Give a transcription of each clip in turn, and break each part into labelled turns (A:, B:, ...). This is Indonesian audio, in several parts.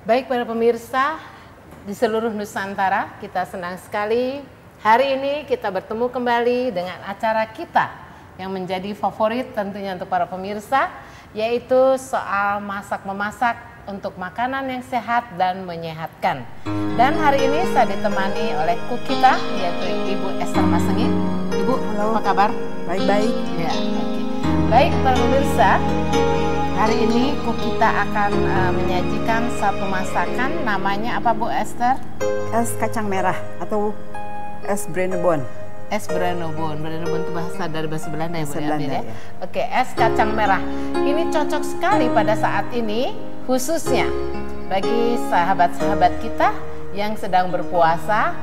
A: Baik para pemirsa di seluruh Nusantara, kita senang sekali hari ini kita bertemu kembali dengan acara kita yang menjadi favorit tentunya untuk para pemirsa, yaitu soal masak-memasak untuk makanan yang sehat dan menyehatkan. Dan hari ini saya ditemani oleh kuk kita, yaitu Ibu Esther Masengi. Ibu, halo, apa kabar?
B: Baik-baik.
A: Ya, oke. Baik para pemirsa, hari ini kuk kita akan menyajikan satu masakan, namanya apa Bu Esther?
B: Es kacang merah atau es brennebon.
A: Es brennebon. Brennebon itu dari bahasa Belanda ya Bu?
B: Belanda, ya.
A: Oke, es kacang merah. Ini cocok sekali pada saat ini, khususnya bagi sahabat-sahabat kita yang sedang berpuasa.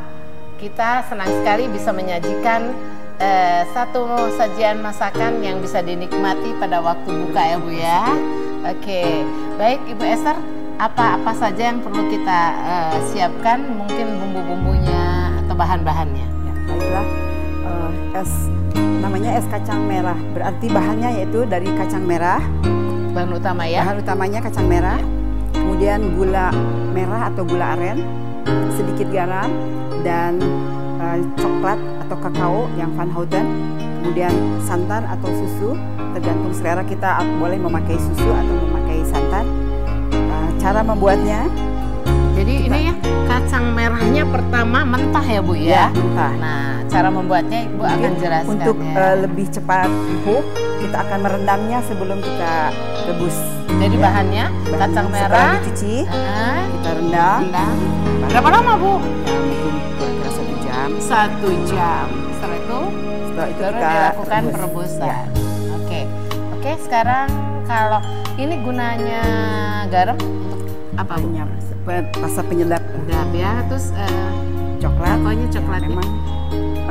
A: Kita senang sekali bisa menyajikan satu sajian masakan yang bisa dinikmati pada waktu buka ya Bu ya. Oke, baik Ibu Esther, apa saja yang perlu kita siapkan, mungkin bumbu-bumbunya atau bahan-bahannya?
B: Ya, baiklah, namanya es kacang merah, berarti bahannya yaitu dari kacang merah.
A: Bahan utama ya? Bahan
B: utamanya kacang merah, kemudian gula merah atau gula aren, sedikit garam, dan coklat atau kakao yang Van Houten, kemudian santan atau susu, tergantung selera kita boleh memakai susu atau memakai santan. Cara membuatnya,
A: jadi ini ya kacang merahnya pertama mentah ya Bu ya?
B: Mentah.
A: Nah, cara membuatnya Ibu akan jelaskan.
B: Untuk lebih cepat empuk, kita akan merendamnya sebelum kita rebus.
A: Jadi bahannya kacang merah
B: dicuci, kita rendam.
A: Berapa lama Bu?
B: Kira-kira 1 jam.
A: 1 jam. Setelah itu baru dilakukan perebusan. Oke, sekarang kalau ini gunanya garam untuk apa Bu?
B: Rasa penyedap
A: ya, terus
B: coklat.
A: Pokoknya coklat.
B: Memang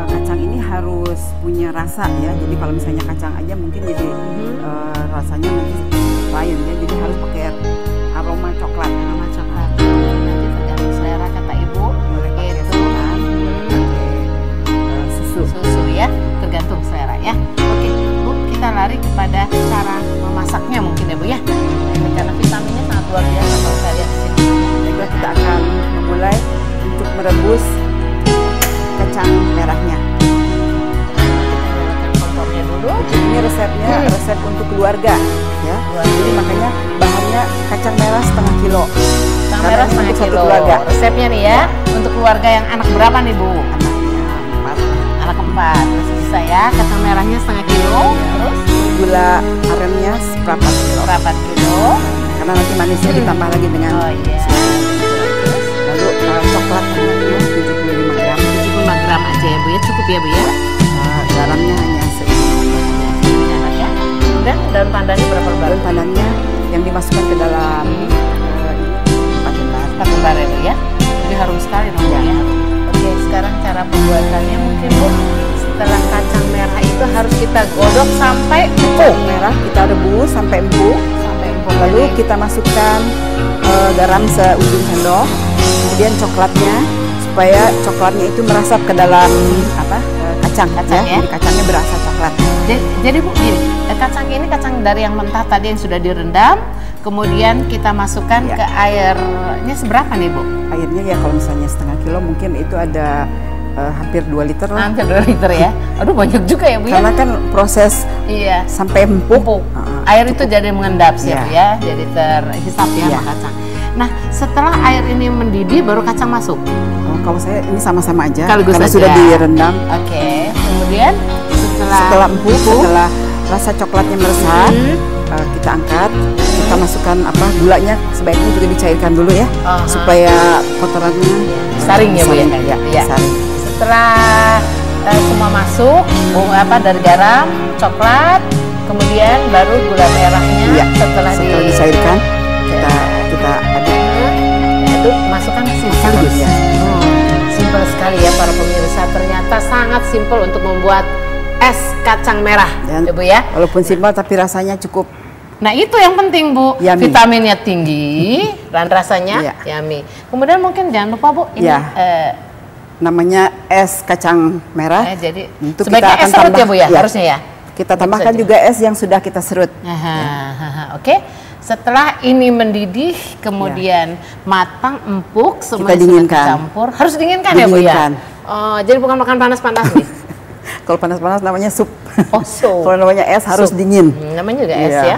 B: kacang ini harus punya rasa ya. Jadi kalau misalnya kacang aja mungkin jadi rasanya nanti lain ya. Jadi harus pakai aroma coklat.
A: Nanti tergantung selera kata Ibu.
B: Boleh pakai santan, boleh pakai susu
A: ya, tergantung selera ya. Oke, Bu, kita lari kepada cara memasaknya mungkin ya Bu ya. Karena vitaminnya sangat luar biasa kalau saya lihat di sini.
B: Kita akan memulai untuk merebus kacang merahnya.
A: Kompornya dulu.
B: Ini resepnya resep untuk keluarga ya. Jadi makanya bahannya kacang merah setengah kilo.
A: Kacang merah setengah kilo.
B: Keluarga.
A: Resepnya nih ya. Untuk keluarga yang anak berapa nih Bu?
B: Anaknya 4.
A: Anak 4. Terus bisa ya, kacang merahnya setengah kilo. Terus
B: gula arennya seperempat kilo.
A: Seperempat kilo.
B: Karena nanti manisnya ditambah lagi dengan lalu coklat banyaknya 75 gram.
A: 75 gram aja ya Bu ya, cukup ya Bu ya.
B: Garamnya hanya
A: sekian ya. Dan daun pandannya berapa lembar?
B: Daun pandannya yang dimasukkan ke dalam 4
A: lembar ya Bu ya. Jadi harum sekali dong ya. Oke, sekarang cara pembuatannya mungkin Bu, setelah kacang merah itu harus kita godok sampai empuk.
B: Merah kita rebus sampai empuk. Lalu kita masukkan garam seujung sendok, kemudian coklatnya supaya coklatnya itu merasap ke dalam kacang ya. Jadi kacangnya berasa coklat.
A: Jadi Bu, gini, kacang ini kacang dari yang mentah tadi yang sudah direndam, kemudian kita masukkan ke airnya seberapa nih Bu?
B: Airnya ya kalau misalnya setengah kilo mungkin itu ada hampir 2 liter lah.
A: Hampir 2 liter ya. Aduh banyak juga ya Bu ya.
B: Karena kan proses sampai empuk.
A: Air itu jadi mengendap sih Bu ya. Jadi terhisap ya sama kacang. Nah, setelah air ini mendidih baru kacang masuk.
B: Kalau saya ini sama-sama aja
A: karena
B: sudah direndam.
A: Oke. Kemudian
B: setelah empuk, setelah rasa coklatnya meresap, kita angkat, kita masukkan gulanya sebaiknya juga dicairkan dulu ya, supaya kotorannya
A: saring ya Bu ya.
B: Saring.
A: Setelah semua masuk, dari garam, coklat, kemudian baru gula merahnya. Setelah
B: dicairkan, kita
A: aduk, masukkan sekaligus ya. Simpel sekali ya para pemirsa. Ternyata sangat simpel untuk membuat es kacang merah, ya Bu ya.
B: Walaupun simpel tapi rasanya cukup.
A: Nah itu yang penting Bu,
B: yummy.
A: Vitaminnya tinggi dan rasanya yummy. Kemudian mungkin jangan lupa Bu, ini
B: namanya es kacang merah.
A: Jadi
B: untuk
A: sebaiknya
B: kita
A: es serut ya Bu ya, harusnya ya.
B: Kita tambahkan juga es yang sudah kita serut.
A: Oke, Setelah ini mendidih, kemudian matang, empuk, semua
B: Kita dinginkan.
A: campur. Harus dinginkan ya Bu ya? Oh, jadi bukan makan panas-panas nih?
B: Kalau panas-panas namanya sup.
A: Oh, sup.
B: Kalau namanya es harus dingin.
A: Namanya juga es ya?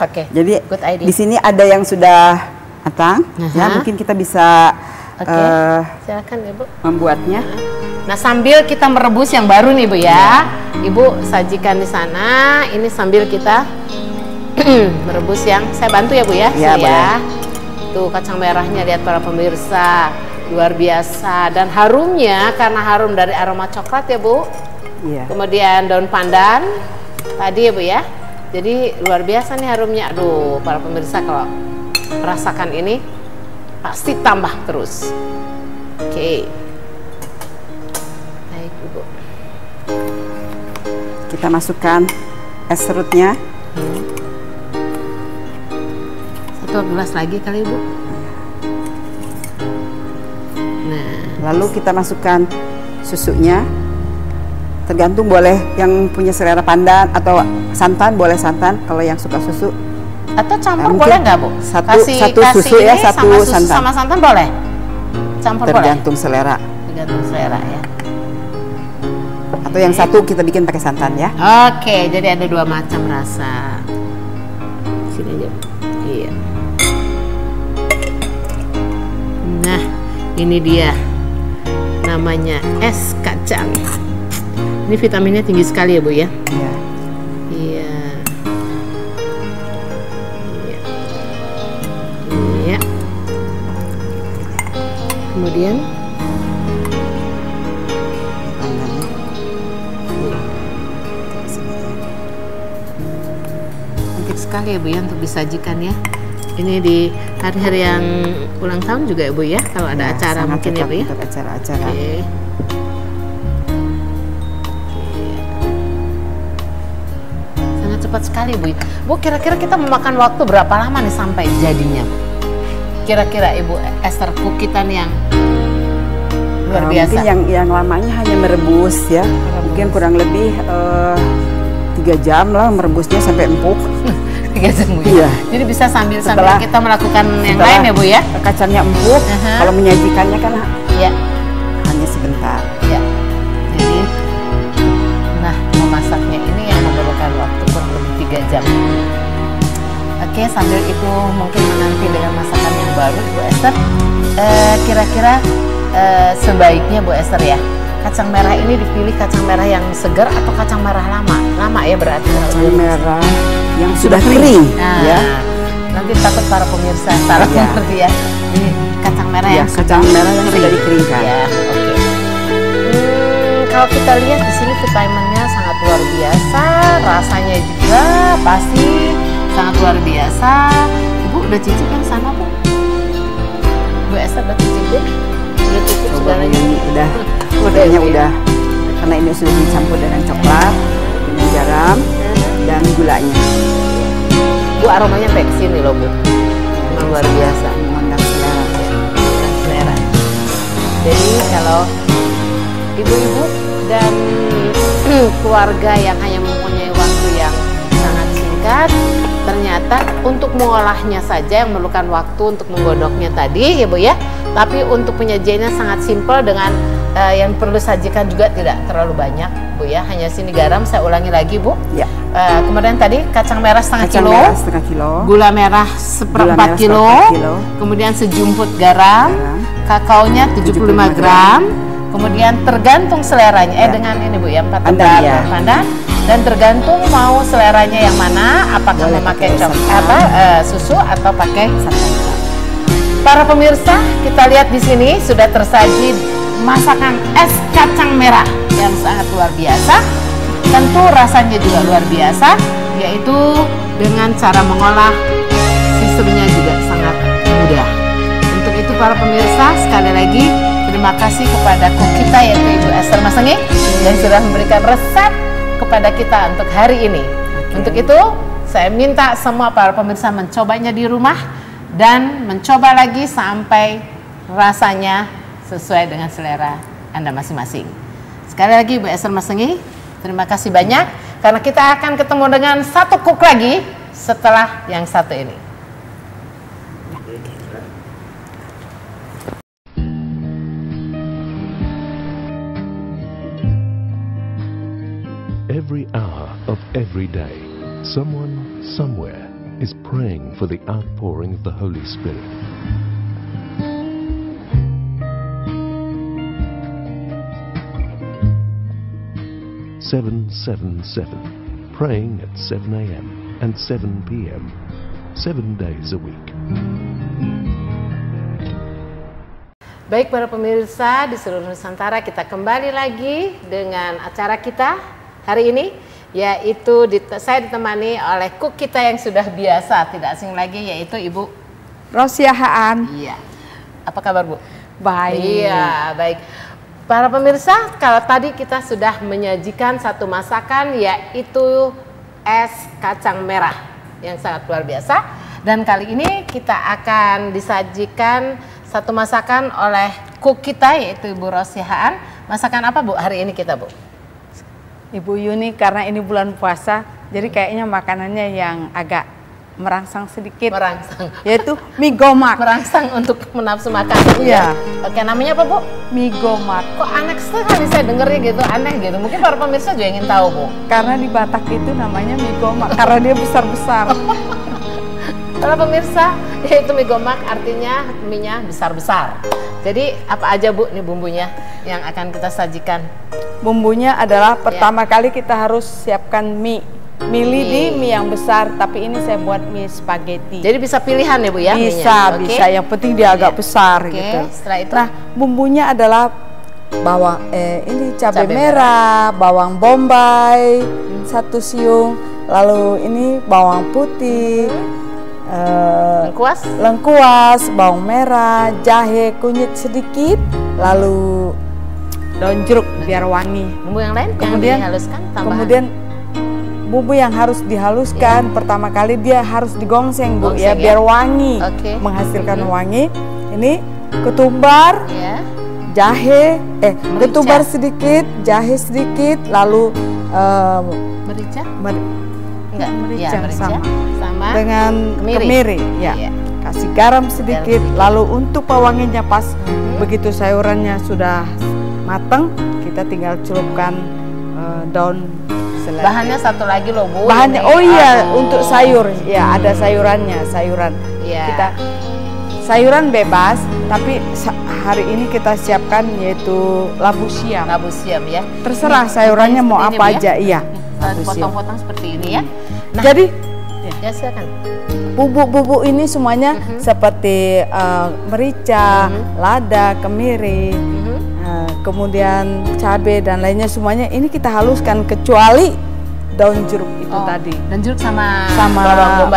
A: Oke,
B: Jadi
A: good idea.
B: di sini ada yang sudah matang, ya mungkin kita bisa
A: silakan Ibu.
B: membuatnya.
A: Nah, sambil kita merebus yang baru nih Bu ya, Ibu sajikan di sana. Ini sambil kita merebus yang saya bantu ya Bu ya.
B: Ya,
A: Sini ya. Tuh kacang merahnya, lihat para pemirsa, luar biasa dan harumnya karena harum dari aroma coklat ya Bu.
B: Iya.
A: Kemudian daun pandan tadi ya Bu ya. Jadi luar biasa nih harumnya. Aduh, para pemirsa kalau merasakan ini pasti tambah terus. Oke. Baik Ibu.
B: Kita masukkan es serutnya.
A: Satu gelas lagi kali Ibu. Nah,
B: Lalu kita masukkan susunya. Tergantung, boleh yang punya selera pandan atau santan, boleh santan. Kalau yang suka susu,
A: atau campur
B: mungkin
A: boleh nggak Bu?
B: satu susu ya,
A: ini
B: satu
A: sama susu
B: santan.
A: sama santan boleh? Campur
B: tergantung selera.
A: boleh? Tergantung selera ya.
B: Atau yang satu kita bikin pakai santan ya.
A: Oke, jadi ada dua macam rasa. Sini aja. Iya. Nah, ini dia. Namanya es kacang. Ini vitaminnya tinggi sekali ya Bu ya.
B: Iya.
A: Iya. Iya. Iya. Kemudian cantik sekali ya Bu ya untuk disajikan ya. Ini di hari-hari yang ulang tahun juga ya Bu ya, kalau ada
B: Ya,
A: acara
B: sangat
A: mungkin ya
B: cocok
A: Bu ya.
B: untuk acara-acara.
A: Oke. Sangat cepat sekali Bu. Bu, kira-kira kita memakan waktu berapa lama nih sampai jadinya Bu? Kira-kira Ibu Esther cook kita nih yang luar biasa.
B: Mungkin yang lamanya hanya merebus ya. Mungkin kurang lebih 3 jam lah merebusnya sampai empuk.
A: 3 jam Bu ya?
B: Iya.
A: Jadi bisa sambil
B: Setelah-
A: kita melakukan yang
B: Setelah
A: lain ya Bu ya?
B: Kacangnya empuk, kalau menyajikannya kan
A: Ya.
B: hanya sebentar.
A: Ya. Jadi, nah memasaknya ini yang memerlukan waktu kurang lebih 3 jam. Oke, sambil itu mungkin menanti dengan masakan yang baru Bu Esther. Kira-kira sebaiknya Bu Esther ya, kacang merah ini dipilih kacang merah yang segar atau kacang merah lama? Lama ya berarti.
B: Kacang merah yang sudah kering,
A: Nah,
B: ya.
A: nanti takut para pemirsa salah
B: Ya.
A: mengerti ya. Ini kacang merah
B: Ya,
A: yang
B: kacang
A: sudah
B: merah yang sudah
A: kering.
B: dikeringkan.
A: Ya, oke. Kalau kita lihat di sini vitaminnya sangat luar biasa, rasanya juga pasti sangat luar biasa. Ibu udah cicip yang sana Bu? Bu Esther udah cicipin? Udah cicip
B: Coba
A: segalanya?
B: ini udah,
A: Udah,
B: kayaknya
A: Bu, ya?
B: udah, karena ini sudah dicampur dengan coklat, dengan garam dan gulanya.
A: Bu, aromanya sampai ke sini loh Bu. Memang luar biasa.
B: Mengundang selera.
A: Mengundang selera. Jadi kalau ibu-ibu dan keluarga yang hanya mempunyai waktu yang sangat singkat, ternyata untuk mengolahnya saja yang memerlukan waktu untuk menggodoknya tadi ya Bu ya. Tapi untuk penyajiannya sangat simpel dengan yang perlu sajikan juga tidak terlalu banyak Bu ya. Hanya sini garam, saya ulangi lagi Bu.
B: Ya.
A: Kemudian tadi kacang merah setengah
B: Kacang
A: kilo,
B: merah setengah kilo,
A: gula merah seperempat
B: merah
A: kilo,
B: seperempat kilo.
A: kemudian sejumput garam, kakaonya 75 gram, kemudian tergantung seleranya,
B: Ya.
A: dengan ini Bu ya, 4
B: Pandan,
A: lembar
B: ya.
A: pandan, dan tergantung mau seleranya yang mana, apakah
B: Boleh
A: memakai
B: pakai santan.
A: susu atau pakai
B: santan.
A: Para pemirsa, kita lihat di sini sudah tersaji masakan es kacang merah yang sangat luar biasa. Tentu rasanya juga luar biasa, yaitu dengan cara mengolah sistemnya juga sangat mudah. Untuk itu para pemirsa, sekali lagi terima kasih kepada kok kita yaitu Ibu Esther Masengi yang sudah memberikan resep kepada kita untuk hari ini. Untuk itu, saya minta semua para pemirsa mencobanya di rumah dan mencoba lagi sampai rasanya sesuai dengan selera Anda masing-masing. Sekali lagi Ibu Esther Masengi, terima kasih banyak karena kita akan ketemu dengan satu cook lagi setelah yang satu ini.
C: Every hour of every day, someone somewhere is praying for the outpouring of the Holy Spirit. "777", praying at 7 a.m. and 7 p.m., 7 days a week.
A: Baik para pemirsa di seluruh Nusantara, kita kembali lagi dengan acara kita hari ini, yaitu saya ditemani oleh cook kita yang sudah biasa, tidak asing lagi, yaitu Ibu
B: Rosia Haan.
A: Iya. Apa kabar, Bu?
B: Baik.
A: Iya, baik. Para pemirsa, kalau tadi kita sudah menyajikan satu masakan, yaitu es kacang merah yang sangat luar biasa. Dan kali ini kita akan disajikan satu masakan oleh cook kita, yaitu Ibu Rosia Haan. Masakan apa, Bu, hari ini kita, Bu?
B: Ibu Yuni, karena ini bulan puasa, jadi kayaknya makanannya yang agak merangsang sedikit.
A: Merangsang.
B: Yaitu mie gomak.
A: Merangsang untuk menafsu makan.
B: Iya.
A: Oke, namanya apa, Bu?
B: Mie gomak.
A: Kok aneh sekali saya dengernya gitu, aneh gitu. Mungkin para pemirsa juga ingin tahu, Bu.
B: Karena di Batak itu namanya mie gomak, karena dia besar-besar.
A: Para pemirsa, yaitu mie gomak artinya mie-nya besar-besar. Jadi apa aja, Bu, nih bumbunya yang akan kita sajikan?
B: Bumbunya adalah pertama kali kita harus siapkan mie. Mie lidi, mie yang besar, tapi ini saya buat mie spaghetti.
A: Jadi bisa pilihan ya, Bu, ya?
B: Bisa,
A: mie-nya.
B: bisa. Yang penting dia agak besar gitu.
A: Setelah itu?
B: Nah, bumbunya adalah bawang, ini cabai merah, bawang bombay, 1 siung, lalu ini bawang putih, lengkuas, bawang merah, jahe, kunyit sedikit, lalu daun jeruk biar wangi.
A: Bumbu yang lain
B: Kemudian
A: yang dihaluskan tambahan.
B: Kemudian bumbu yang harus dihaluskan pertama kali dia harus digongseng, Bu, ya, biar wangi, menghasilkan wangi. Ini ketumbar, jahe, ketumbar sedikit, jahe sedikit, lalu
A: merica?
B: Merica sama
A: dengan
B: kemiri, ya. Kasih garam sedikit, lalu untuk pewanginya pas begitu sayurannya sudah matang, kita tinggal celupkan daun seledri.
A: Bahannya satu lagi loh, Bu.
B: Bahannya, untuk sayur, ya ada sayurannya, sayuran. Kita sayuran bebas, tapi hari ini kita siapkan yaitu labu siam.
A: Labu siam, ya.
B: Terserah sayurannya mau apa aja, iya.
A: Potong-potong seperti ini, ya. Nah,
B: jadi,
A: ya silakan.
B: Bubuk-bubuk ini semuanya seperti merica, lada, kemiri, kemudian cabai dan lainnya semuanya ini kita haluskan kecuali daun jeruk itu tadi.
A: Dan jeruk sama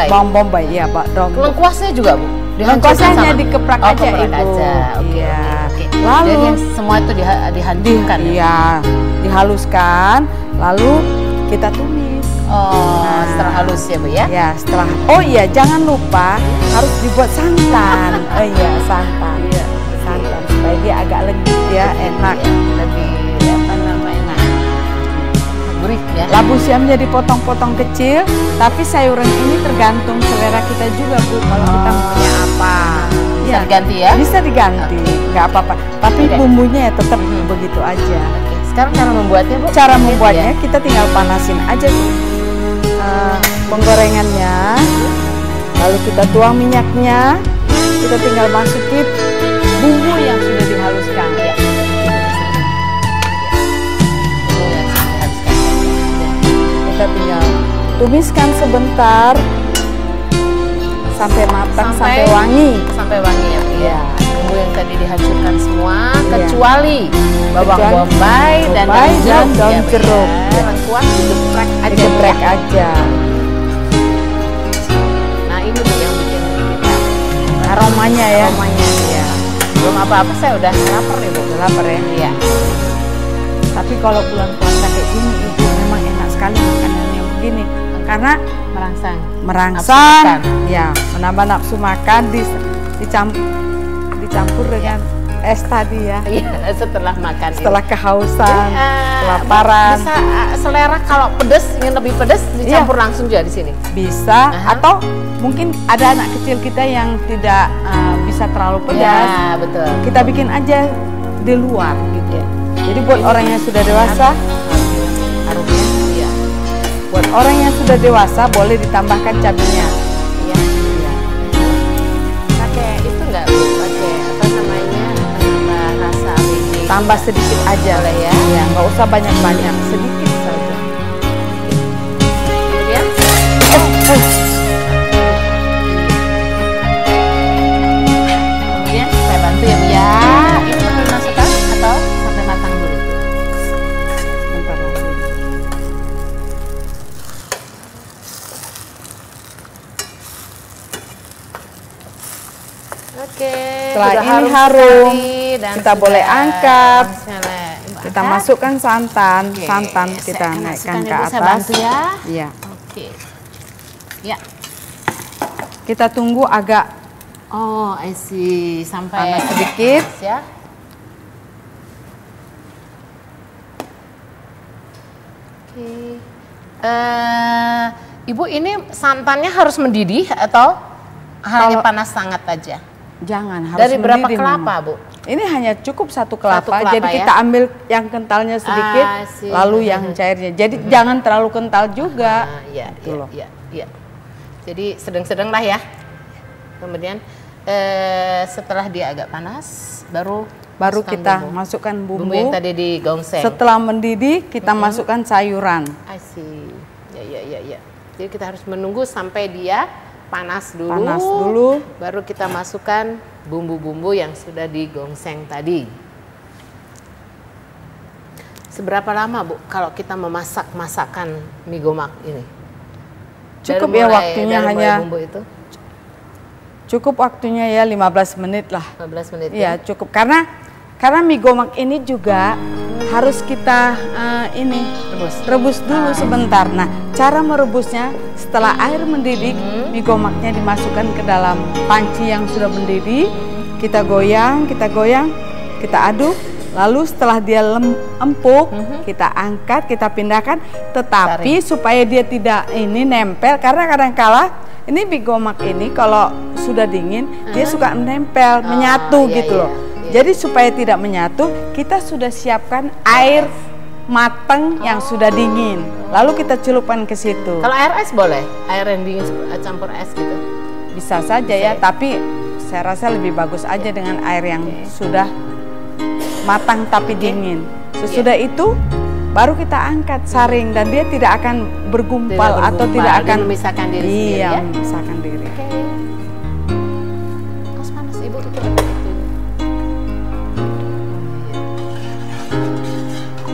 B: bawang bombay, ya, Pak.
A: Lengkuasnya juga, Bu?
B: Lengkuasnya hanya dikeprak aja, Ibu.
A: Iya.
B: Lalu
A: jadi semua itu dihancurkan.
B: Iya, dihaluskan, lalu kita tumis.
A: Setelah halus ya, Bu, ya?
B: Ya, setelah. Oh iya, jangan lupa harus dibuat santan. Oh iya, santan. Santan supaya dia agak legit, ya, enak.
A: Lebih apa namanya? Gurih, ya.
B: Labu siamnya dipotong-potong kecil, tapi sayuran ini tergantung selera kita juga, Bu. Kalau kita punya apa,
A: bisa diganti, ya? Bisa
B: diganti, nggak apa-apa. Tapi bumbunya ya tetap begitu aja.
A: Sekarang cara membuatnya, Bu?
B: Cara membuatnya kita tinggal panasin aja, Bu. Penggorengannya, lalu kita tuang minyaknya, kita tinggal masukin bumbu yang sudah dihaluskan, ya. Kita tinggal tumiskan sebentar sampai matang, sampai wangi.
A: Sampai wangi, ya. Bumbu yang tadi dihancurkan semua, kecuali bawang bombay dan daun jeruk. Lengkuas digeprek aja. Nah, ini yang bikin kita
B: aromanya, ya.
A: Ya. Belum apa-apa saya udah lapar nih, Bu.
B: Udah lapar, ya? Iya. Tapi kalau bulan puasa kayak gini, Ibu, memang enak sekali makanan yang begini. Karena merangsang, ya, menambah nafsu makan, dicampur dengan es tadi ya.
A: Iya, setelah makan.
B: Setelah kehausan, kelaparan.
A: Bisa selera kalau pedas, ingin lebih pedas dicampur langsung juga di sini.
B: Bisa, atau mungkin ada anak kecil kita yang tidak bisa terlalu pedas.
A: Ya, betul.
B: Kita bikin aja di luar gitu. Jadi buat orang yang sudah dewasa,
A: harumnya, iya.
B: Buat orang yang sudah dewasa boleh ditambahkan cabenya.
A: Iya. Pakai itu enggak, Bu? Pakai apa namanya? Rasa biji.
B: Tambah sedikit aja lah ya. Ya, nggak usah banyak-banyak, sedikit saja.
A: Kemudian, kemudian saya bantu ya, Bu ya. Ini mau dimasukkan atau sampai matang dulu?
B: Bentar lagi.
A: Oke.
B: Setelah
A: sudah
B: ini harum,
A: sekali dan
B: kita
A: sudah
B: boleh angkat. Kita
A: Angkat.
B: masukkan santan,
A: Oke,
B: santan
A: saya
B: kita
A: akan
B: naikkan
A: masukkan,
B: ke
A: Ibu,
B: atas.
A: saya bantu ya.
B: Iya.
A: Oke. Ya.
B: Kita tunggu agak
A: Oh, I see. Sampai
B: panas sedikit.
A: ya. Oke. Ibu, ini santannya harus mendidih atau hanya panas sangat aja?
B: Jangan, harus
A: Dari berapa
B: mendidih,
A: kelapa,
B: Mama.
A: Bu?
B: Ini hanya cukup satu kelapa,
A: kelapa
B: jadi
A: ya?
B: kita ambil yang kentalnya sedikit,
A: sih.
B: lalu yang cairnya. Jadi jangan terlalu kental juga.
A: Iya,
B: Gitu
A: iya,
B: loh.
A: iya, iya. Jadi sedang-sedang lah ya. Kemudian setelah dia agak panas, baru masukkan
B: kita
A: bumbu.
B: masukkan
A: Bumbu yang tadi digongseng.
B: Setelah mendidih, kita masukkan sayuran.
A: I see. Ya. Jadi kita harus menunggu sampai dia panas dulu.
B: Panas dulu.
A: Baru kita masukkan bumbu-bumbu yang sudah digongseng tadi. Seberapa lama, Bu, kalau kita memasak masakan mie gomak ini?
B: Cukup ya waktunya,
A: dari
B: hanya
A: bumbu itu
B: cukup waktunya ya 15 menit lah.
A: 15 menit
B: Iya, cukup. Karena mie gomak ini juga harus kita rebus dulu sebentar. Nah, cara merebusnya setelah air mendidih, mie gomaknya dimasukkan ke dalam panci yang sudah mendidih. Kita goyang, kita aduk. Lalu setelah dia empuk, kita angkat, kita pindahkan. Tetapi supaya dia tidak nempel, karena kadang-kala ini mie gomak ini kalau sudah dingin, dia suka menempel, menyatu gitu loh. Jadi supaya tidak menyatu, kita sudah siapkan air mateng yang sudah dingin. Lalu kita celupkan ke situ.
A: Kalau air es boleh? Air yang dingin campur es gitu?
B: Bisa saja ya, tapi saya rasa lebih bagus aja dengan air yang sudah matang tapi dingin. Sesudah itu baru kita angkat saring dan dia tidak akan bergumpal atau tidak akan
A: memisahkan diri sendiri ya?
B: memisahkan diri.
A: Oke. Panas Ibu itu.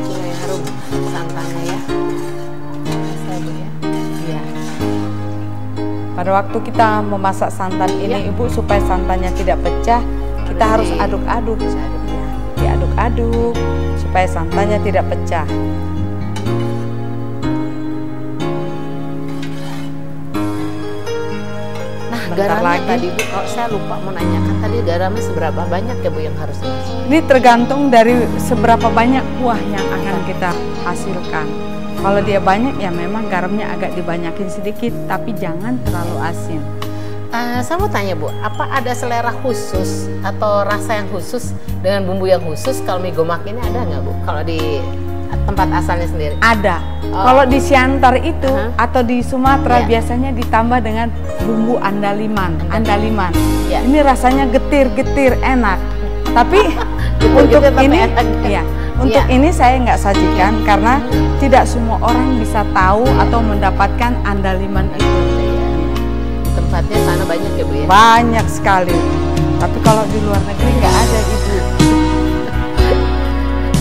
A: Mulai harum santannya ya. Saya Bu ya.
B: Iya. Pada waktu kita memasak santan ini, Ibu, supaya santannya tidak pecah, kita harus aduk-aduk. Diaduk-aduk supaya santannya tidak pecah.
A: Nah,
B: Bentar
A: garamnya
B: lagi.
A: tadi Bu, kalau saya lupa menanyakan tadi garamnya seberapa banyak ya Bu yang harus dimasukkan?
B: Ini tergantung dari seberapa banyak kuah yang akan kita hasilkan. Kalau dia banyak ya memang garamnya agak dibanyakin sedikit, tapi jangan terlalu asin.
A: Saya mau tanya Bu, apa ada selera khusus atau rasa yang khusus dengan bumbu yang khusus kalau mie gomak ini ada nggak Bu? Kalau di tempat asalnya sendiri?
B: Ada. Kalau di Siantar itu atau di Sumatera biasanya ditambah dengan bumbu andaliman.
A: Ya.
B: Ini rasanya getir-getir enak. Tapi
A: Getir-getir
B: untuk
A: tapi
B: ini,
A: enak.
B: untuk ini saya nggak sajikan karena tidak semua orang bisa tahu atau mendapatkan andaliman itu.
A: Tempatnya sana banyak ya Bu ya?
B: Banyak sekali. Tapi kalau di luar negeri nggak ada itu.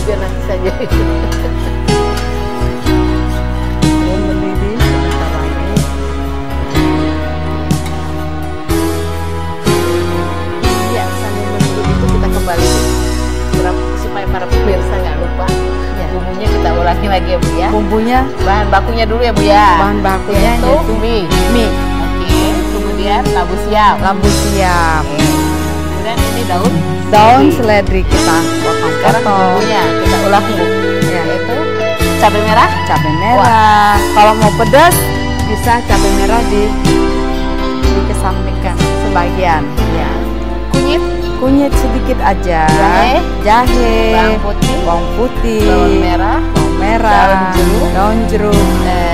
A: Biar nanti saja.
B: Belum mendidih, sebentar lagi.
A: Ya, sambil menunggu itu kita kembali supaya para pemirsa nggak lupa. Bumbunya kita ulangi lagi ya Bu ya?
B: Bumbunya,
A: Bahan bakunya dulu ya Bu ya?
B: bahan bakunya
A: Yaitu
B: yaitu
A: mie.
B: mie,
A: Oke, kemudian labu siam.
B: labu siam,
A: Kemudian Kemudian ini daun
B: seledri kita
A: Sekarang
B: potong-potong.
A: bumbunya kita ulang Bu.
B: Ya.
A: Yaitu cabai merah.
B: Cabai merah. Kalau mau pedas bisa cabai merah dikesampingkan sebagian.
A: Ya. Kunyit,
B: Kunyit sedikit aja.
A: Jahe. Bawang putih. Bawang merah. Daun jeruk.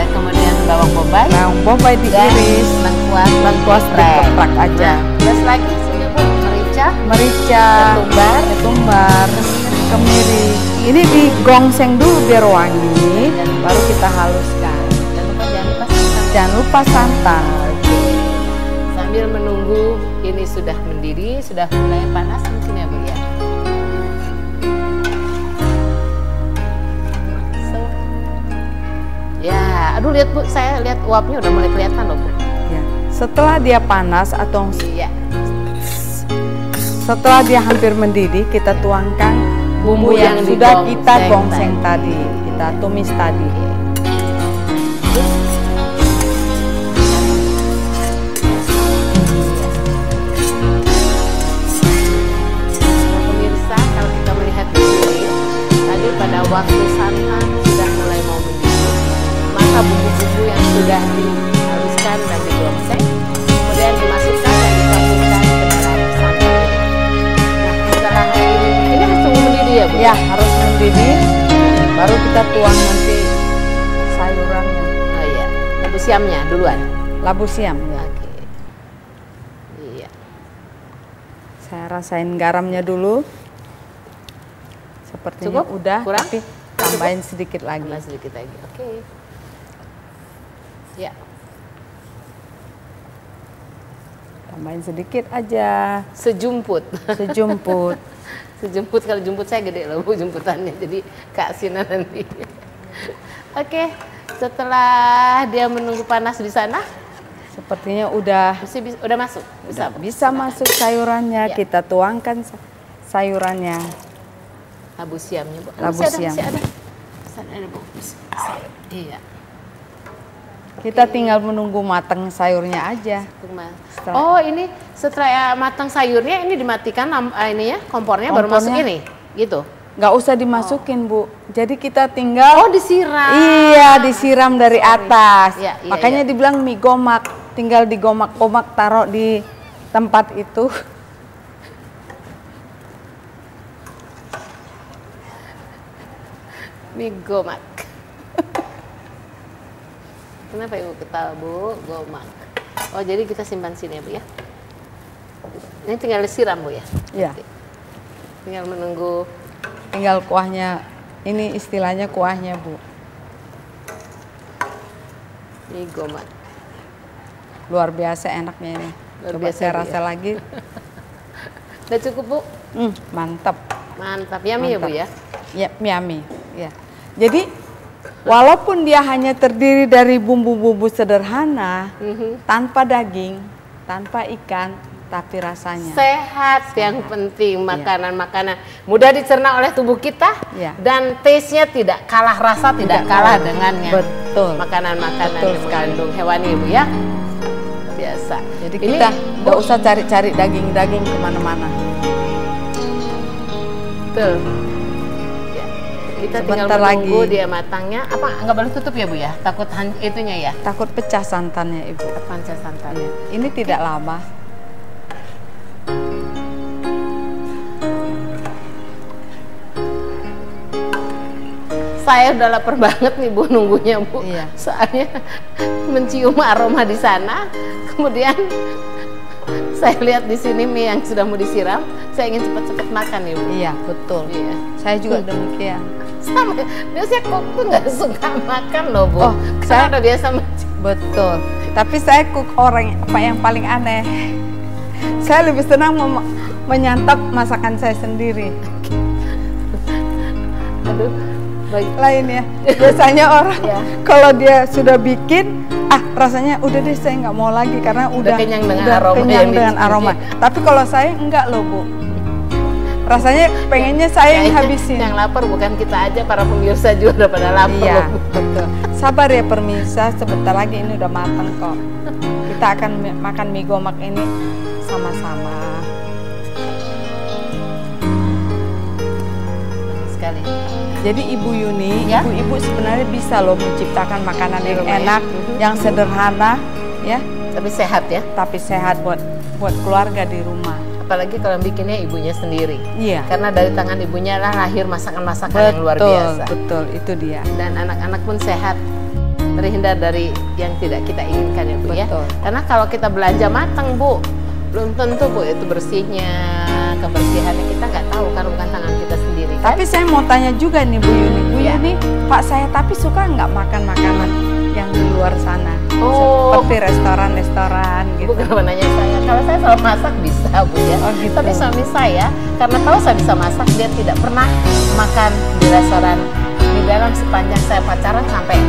A: Kemudian bawang bombay
B: diiris.
A: lengkuas
B: dikeprak aja.
A: Terus lagi sini Bu,
B: Merica, ketumbar, kemiri. Ini digongseng dulu biar wangi, baru kita haluskan. Jangan lupa santan.
A: Sambil menunggu ini sudah mendidih, sudah mulai panas mungkin ya Bu ya. Ya, aduh lihat Bu, saya lihat uapnya udah mulai kelihatan loh Bu.
B: Ya. Setelah dia panas atau
A: Iya.
B: setelah dia hampir mendidih, kita tuangkan bumbu yang sudah kita gongseng tadi, kita tumis tadi.
A: Pemirsa, kalau kita melihat di sini, tadi pada waktu santan sudah mulai mau mendidih, maka bumbu-bumbu yang sudah dihaluskan dan digongseng kemudian dimasukkan dan dicampurkan ke dalam santan. Nah, setelah ini harus tunggu mendidih ya Bu?
B: Ya, harus mendidih, baru kita tuang nanti sayurannya.
A: Oh iya, labu siamnya duluan.
B: Labu siam ya.
A: Oke. Iya.
B: Saya rasain garamnya dulu. Sepertinya
A: Cukup?
B: udah,
A: Kurang?
B: tapi tambahin sedikit lagi.
A: Tambah sedikit lagi. Oke. Ya.
B: Tambahin sedikit aja,
A: Sejumput.
B: sejumput.
A: Sejumput, kalau jumput saya gede loh Bu jumputannya, jadi Kak Sina nanti. Oke, setelah dia menunggu panas di sana,
B: Sepertinya udah
A: udah masuk,
B: bisa masuk sayurannya.
A: Ya.
B: Kita tuangkan sayurannya.
A: Labu siamnya Bu.
B: Labu siam.
A: Masih ada. Sana ada Bu. Iya.
B: Kita tinggal menunggu matang sayurnya aja.
A: Oh ini setelah matang sayurnya ini dimatikan ini ya kompornya baru masuk ini, gitu.
B: Nggak usah dimasukin Bu. Jadi kita tinggal.
A: Oh disiram.
B: Iya, disiram dari atas.
A: Iya, iya,
B: Makanya
A: iya.
B: dibilang mie gomak. Tinggal digomak-gomak, taruh di tempat itu.
A: Mie gomak. Kenapa Ibu ketawa Bu? Gomak. Oh jadi kita simpan sini ya Bu ya. Ini tinggal disiram Bu ya?
B: Iya.
A: Tinggal menunggu.
B: Tinggal kuahnya. Ini istilahnya kuahnya Bu.
A: Mie gomak.
B: Luar biasa enaknya ini.
A: Luar
B: Coba
A: biasa,
B: saya
A: Bu,
B: rasa
A: ya.
B: lagi.
A: Udah cukup Bu?
B: Mantap.
A: Mantap. Yummy ya Bu ya?
B: Ya, yummy. Ya. Jadi walaupun dia hanya terdiri dari bumbu-bumbu sederhana, tanpa daging, tanpa ikan, tapi rasanya
A: Sehat yang penting, makanan-makanan mudah dicerna oleh tubuh kita,
B: Iya.
A: dan taste-nya tidak kalah rasa, tidak kalah dengan yang
B: Betul.
A: makanan-makanan
B: Betul
A: yang
B: sekali.
A: mengandung hewani Bu ya. Biasa.
B: Jadi
A: Ini,
B: kita nggak
A: Bu,
B: usah cari-cari daging-daging kemana-mana.
A: betul. Ya. Kita tinggal
B: Sebentar
A: menunggu
B: lagi.
A: dia matangnya. Apa nggak boleh tutup ya Bu ya? Takut itunya ya.
B: Takut pecah santannya Ibu.
A: Panca santannya.
B: Ini tidak lama.
A: Saya udah lapar banget nih Bu nunggunya Bu.
B: Iya.
A: Soalnya mencium aroma di sana. Kemudian saya lihat di sini mie yang sudah mau disiram. Saya ingin cepat-cepat makan nih Bu.
B: Iya, betul.
A: Iya.
B: Saya juga demikian.
A: Sama. Biasanya kok tuh nggak suka makan loh Bu.
B: Oh,
A: Karena
B: saya-
A: udah biasa mencium.
B: Betul. Tapi saya cook orang yang paling aneh. Saya lebih senang menyantap masakan saya sendiri.
A: Aduh.
B: Lain ya. Biasanya orang
A: Ya.
B: kalau dia sudah bikin, rasanya udah deh saya nggak mau lagi karena udah
A: kenyang dengan
B: udah
A: aroma
B: kenyang
A: yang
B: dengan
A: dicium.
B: aroma. Tapi kalau saya enggak loh Bu. Rasanya pengennya saya yang
A: Kayaknya
B: habisin.
A: Yang lapar bukan kita aja, para pemirsa juga udah pada lapar
B: Iya,
A: loh Bu.
B: betul. Sabar ya pemirsa, sebentar lagi ini udah matang kok. Kita akan makan mie gomak ini sama-sama.
A: sekali.
B: Jadi Ibu Yuni,
A: Ya.
B: ibu-ibu sebenarnya bisa loh menciptakan makanan
A: Di
B: yang
A: rumah ya.
B: enak, yang sederhana, ya,
A: Tapi sehat ya.
B: tapi sehat buat keluarga di rumah.
A: Apalagi kalau bikinnya ibunya sendiri.
B: Iya.
A: Karena dari tangan ibunya lah lahir masakan-masakan yang luar biasa.
B: Betul, itu dia.
A: Dan anak-anak pun sehat, terhindar dari yang tidak kita inginkan ya Bu ya.
B: Betul.
A: Karena kalau kita belanja matang Bu, belum tentu Bu itu bersihnya, kebersihannya kita nggak tahu karena bukan tangan kita sendiri kan?
B: Tapi saya mau tanya juga nih Bu Yuni. Bu
A: Ya.
B: Yuni, Pak saya tapi suka nggak makan makanan yang di luar sana?
A: Oh.
B: Seperti restoran-restoran gitu.
A: Bu kenapa nanya saya? Kalau saya selalu masak bisa Bu ya.
B: Oh, gitu.
A: Tapi suami saya karena tahu saya bisa masak, dia tidak pernah makan di restoran di dalam sepanjang saya pacaran sampai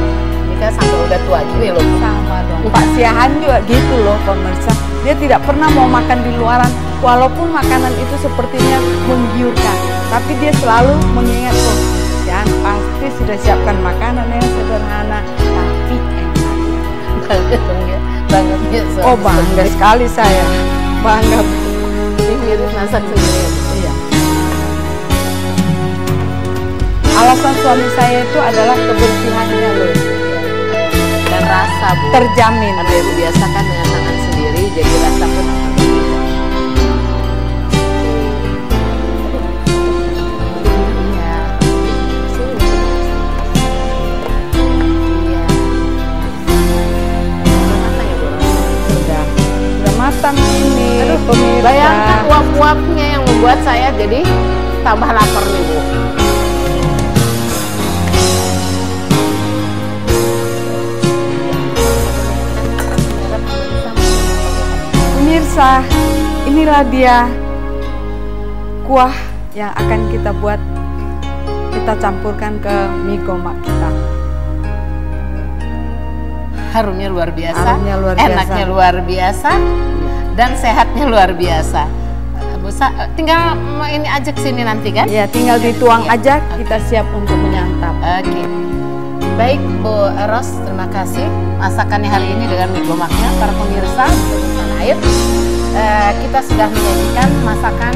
A: nikah sampai udah tua gini loh.
B: Sama dong. Pak Siahan juga gitu loh pemirsa. Dia tidak pernah mau makan di luaran, walaupun makanan itu sepertinya menggiurkan. Tapi dia selalu mengingat, oh Siahan pasti sudah siapkan makanan yang sederhana, tapi enak.
A: Banget dong ya. Banget ya. suami
B: Oh bangga
A: sendiri.
B: sekali saya. Bangga.
A: Sendiri masak sendiri.
B: Iya. Alasan suami saya itu adalah kebersihannya loh.
A: Dan rasa Bu.
B: Terjamin.
A: Karena ibu biasakan dengan tangan sendiri, jadi rasa pun akan berbeda. Iya. Iya. Udah matang ya, Bu?
B: Sudah matang ini.
A: Aduh,
B: pemirsa.
A: bayangkan uap-uapnya yang membuat saya jadi tambah lapar nih Bu.
B: Pemirsa, inilah dia kuah yang akan kita buat. Kita campurkan ke mie gomak kita.
A: Harumnya luar biasa,
B: Harumnya luar biasa.
A: enaknya luar biasa, dan sehatnya luar biasa. Bu, tinggal ini aja ke sini nanti kan?
B: Ya, tinggal dituang
A: Iya.
B: aja, kita siap untuk menyantap.
A: Oke. Baik Bu Eros, terima kasih masakannya hari ini dengan mie gomaknya. Para pemirsa di tanah air, kita sudah menyajikan masakan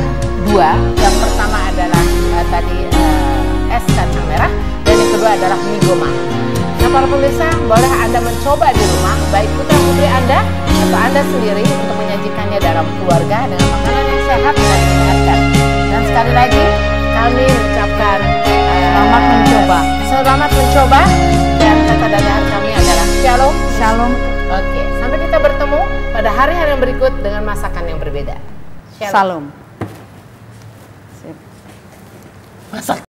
A: dua. Yang pertama adalah tadi es kacang merah, dan yang kedua adalah mie gomak. Nah para pemirsa, boleh Anda mencoba di rumah, baik putra putri Anda atau Anda sendiri, untuk menyajikannya dalam keluarga dengan makanan yang sehat dan menyehatkan. Dan sekali lagi kami mengucapkan
B: Selamat mencoba.
A: Selamat mencoba, dan kata dari kami adalah Shalom.
B: Shalom.
A: Oke, sampai kita bertemu pada hari-hari yang berikut dengan masakan yang berbeda. Shalom.
B: Salam.
A: Masak.